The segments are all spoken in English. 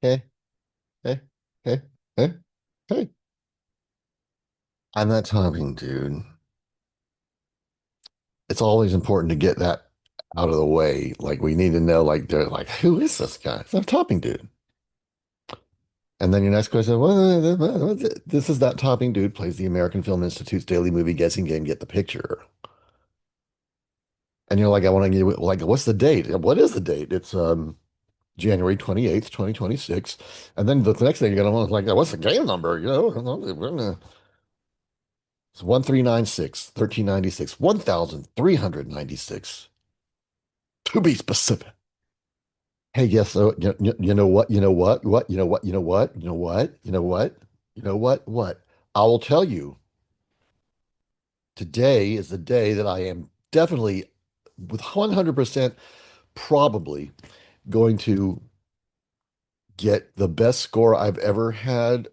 Hey, hey, hey, hey, hey. I'm not talking, dude. It's always important to get that out of the way. Like we need to know, like they're like, who is this guy? It's not topping dude. And then your next question, this is that topping dude plays the American Film Institute's daily movie guessing game, Get the Picture. And you're like, I want to get like, what's the date? What is the date? It's January 28th, 2026. And then the next thing you're gonna want is like, what's the game number? It's 1396, 1396, 1396, to be specific. Hey, yes, so you know what? You know what? What? You know what? You know what? You know what? You know what? You know what? What? I will tell you, today is the day that I am definitely with 100% probably going to get the best score I've ever had.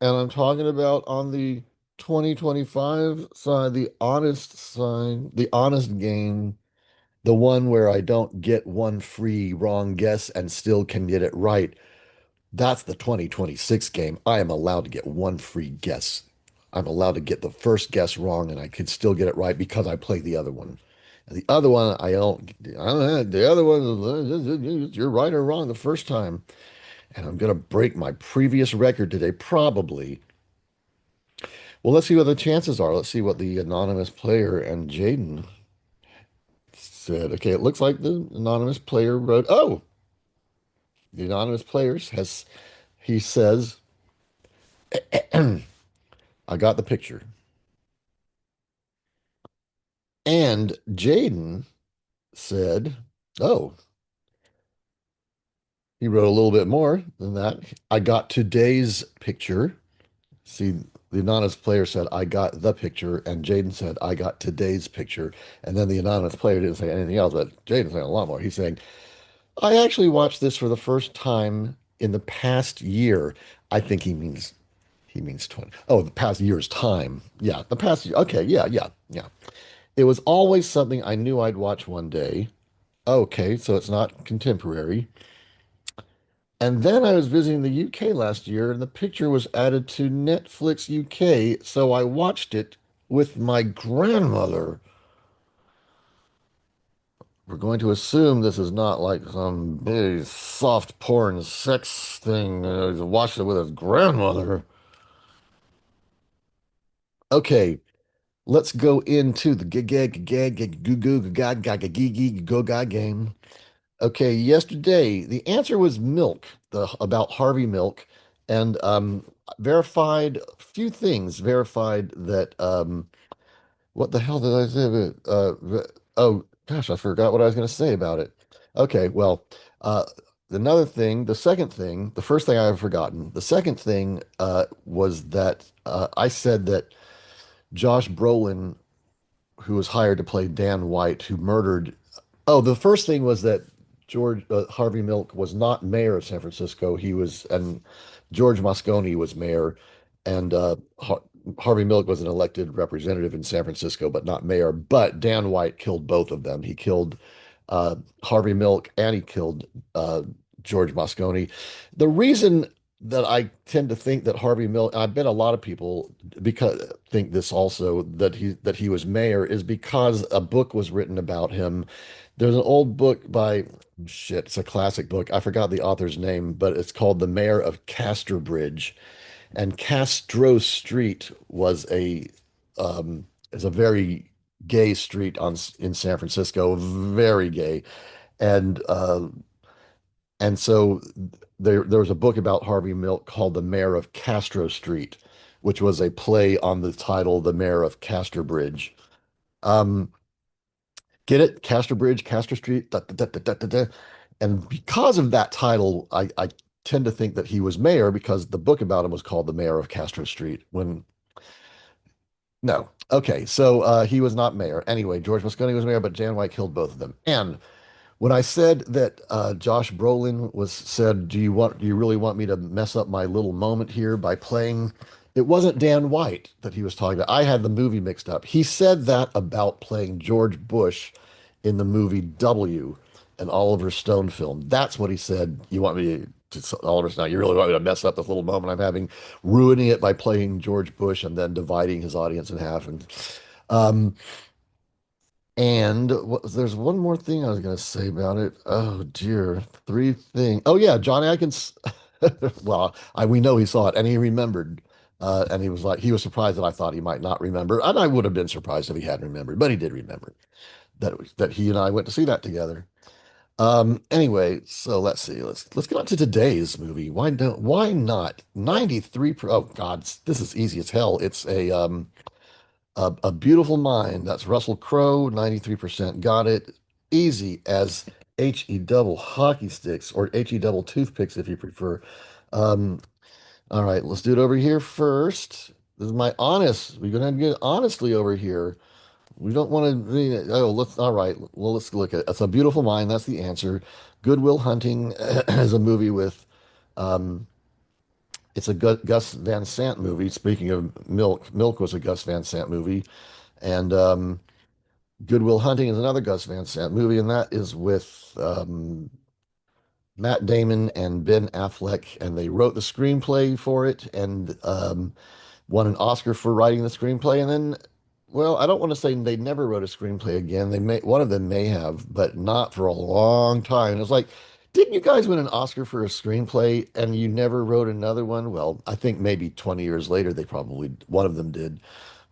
And I'm talking about on the 2025 side, the honest side, the honest game. The one where I don't get one free wrong guess and still can get it right. That's the 2026 game. I am allowed to get one free guess. I'm allowed to get the first guess wrong and I can still get it right because I played the other one. And the other one, I don't know, the other one, you're right or wrong the first time. And I'm going to break my previous record today, probably. Well, let's see what the chances are. Let's see what the anonymous player and Jaden said. Okay, it looks like the anonymous player wrote, oh, the anonymous players has he says, I got the picture. And Jaden said, oh, he wrote a little bit more than that. I got today's picture. See, the anonymous player said, I got the picture, and Jaden said, I got today's picture. And then the anonymous player didn't say anything else, but Jaden's saying a lot more. He's saying, I actually watched this for the first time in the past year. I think he means 20. Oh, the past year's time. Yeah, the past year. Okay, yeah, yeah, yeah. It was always something I knew I'd watch one day. Okay, so it's not contemporary. And then I was visiting the UK last year and the picture was added to Netflix UK, so I watched it with my grandmother. We're going to assume this is not like some big soft porn sex thing. He watched it with his grandmother. Okay, let's go into the go ga game. Okay, yesterday the answer was milk, the about Harvey Milk, and verified a few things. Verified that what the hell did I say? Oh gosh, I forgot what I was going to say about it. Okay, well, uh, another thing, the second thing, the first thing I've forgotten. The second thing was that I said that Josh Brolin, who was hired to play Dan White, who murdered. Oh, the first thing was that George Harvey Milk was not mayor of San Francisco. He was, and George Moscone was mayor, and Harvey Milk was an elected representative in San Francisco, but not mayor. But Dan White killed both of them. He killed Harvey Milk and he killed George Moscone. The reason that I tend to think that Harvey Milk, I bet a lot of people because think this also that he was mayor is because a book was written about him. There's an old book by shit, it's a classic book. I forgot the author's name, but it's called The Mayor of Casterbridge. And Castro Street was a is a very gay street in San Francisco, very gay. And so there was a book about Harvey Milk called The Mayor of Castro Street, which was a play on the title The Mayor of Casterbridge. Um, get it? Casterbridge, Castor Street, da, da, da, da, da, da. And because of that title, I tend to think that he was mayor because the book about him was called The Mayor of Castro Street. When no, okay, so he was not mayor. Anyway, George Moscone was mayor, but Jan White killed both of them. And when I said that Josh Brolin was said, do you really want me to mess up my little moment here by playing? It wasn't Dan White that he was talking about. I had the movie mixed up. He said that about playing George Bush in the movie W, an Oliver Stone film. That's what he said. You want me to? to Oliver Stone, you really want me to mess up this little moment I'm having, ruining it by playing George Bush and then dividing his audience in half. Um, there's one more thing I was going to say about it. Oh dear, three things. Oh yeah, John Atkins. Well, we know he saw it and he remembered, and he was surprised that I thought he might not remember, and I would have been surprised if he hadn't remembered, but he did remember that he and I went to see that together. Anyway, so let's see. Let's get on to today's movie. Why not? 93 oh God, this is easy as hell. It's a Beautiful Mind. That's Russell Crowe, 93% got it. Easy as HE double hockey sticks or HE double toothpicks if you prefer. Um, all right, let's do it over here first. This is my honest. We're gonna get honestly over here. We don't want to. Oh, all right. Well, let's look at it. It's a Beautiful Mind. That's the answer. Good Will Hunting is a movie with. Um, it's a Gus Van Sant movie. Speaking of Milk, Milk was a Gus Van Sant movie, and Good Will Hunting is another Gus Van Sant movie, and that is with Matt Damon and Ben Affleck, and they wrote the screenplay for it, and won an Oscar for writing the screenplay, and then, well, I don't want to say they never wrote a screenplay again. One of them may have, but not for a long time. It's like, didn't you guys win an Oscar for a screenplay and you never wrote another one? Well, I think maybe 20 years later they probably one of them did,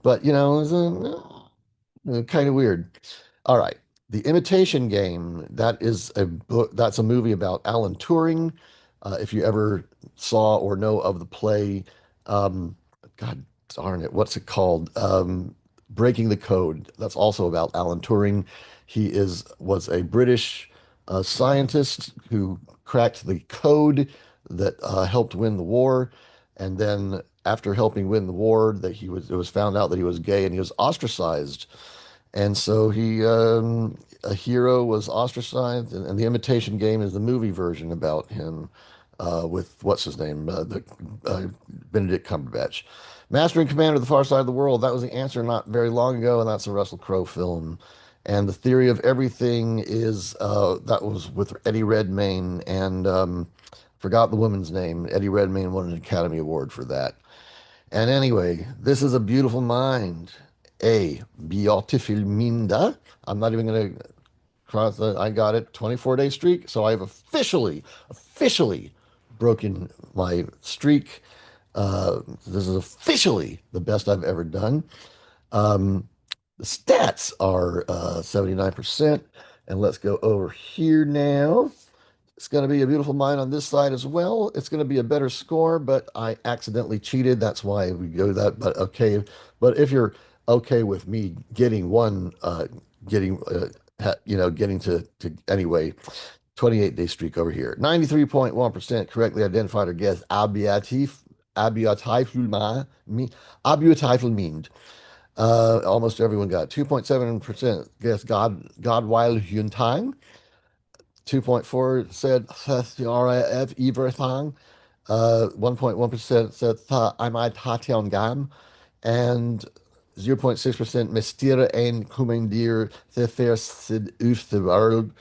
but it was kind of weird. All right. The Imitation Game, that is a book, that's a movie about Alan Turing. If you ever saw or know of the play, um, God darn it, what's it called? Breaking the Code. That's also about Alan Turing. Was a British scientist who cracked the code that helped win the war. And then after helping win the war, it was found out that he was gay and he was ostracized. And so a hero was ostracized, and The Imitation Game is the movie version about him with what's his name, Benedict Cumberbatch. Master and Commander of the Far Side of the World. That was the answer not very long ago, and that's a Russell Crowe film. And The Theory of Everything is that was with Eddie Redmayne and forgot the woman's name. Eddie Redmayne won an Academy Award for that. And anyway, this is a beautiful mind. A beautiful mind. I'm not even going to cross the, I got it, 24-day streak. So I've officially broken my streak. This is officially the best I've ever done. Um, the stats are 79%. And let's go over here now. It's going to be a beautiful mind on this side as well. It's going to be a better score, but I accidentally cheated. That's why we go that. But okay. But if you're okay with me getting one, getting to anyway, 28-day streak over here. 93.1% correctly identified or guessed Abiatifulmind. Almost everyone got 2.7% guessed Godwild Yuntang. 2.4 said RAF everything. 1.1% said I'm at Gam. And 0.6% Mystère en Commandier the first ut the world.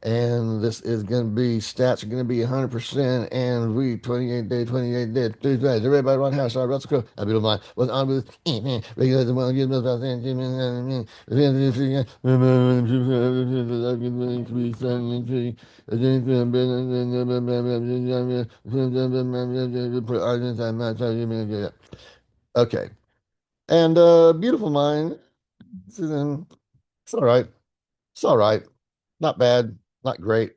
And this is going to be, stats are going to be 100%. And we, 28 day, 28 day, everybody around house, let's go. I don't mind. Was on with, okay. And Beautiful Mind, it's all right. It's all right. Not bad. Not great.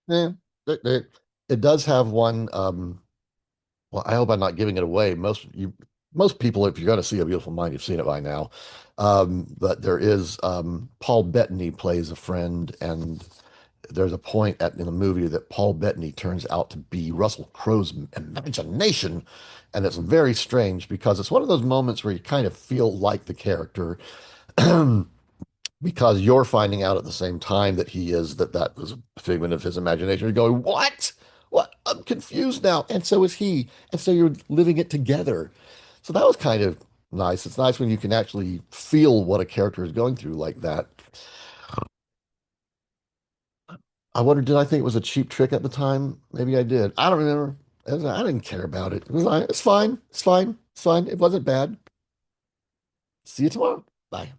Yeah, it does have one. Well, I hope I'm not giving it away. Most people, if you're going to see A Beautiful Mind, you've seen it by now. But there is Paul Bettany plays a friend, and there's a point in the movie that Paul Bettany turns out to be Russell Crowe's imagination, and it's very strange because it's one of those moments where you kind of feel like the character. Because you're finding out at the same time that that was a figment of his imagination. You're going, what? What? I'm confused now. And so is he. And so you're living it together. So that was kind of nice. It's nice when you can actually feel what a character is going through like that. I wonder, did I think it was a cheap trick at the time? Maybe I did. I don't remember. I didn't care about it. It was like, it's fine. It's fine. It's fine. It wasn't bad. See you tomorrow. Bye.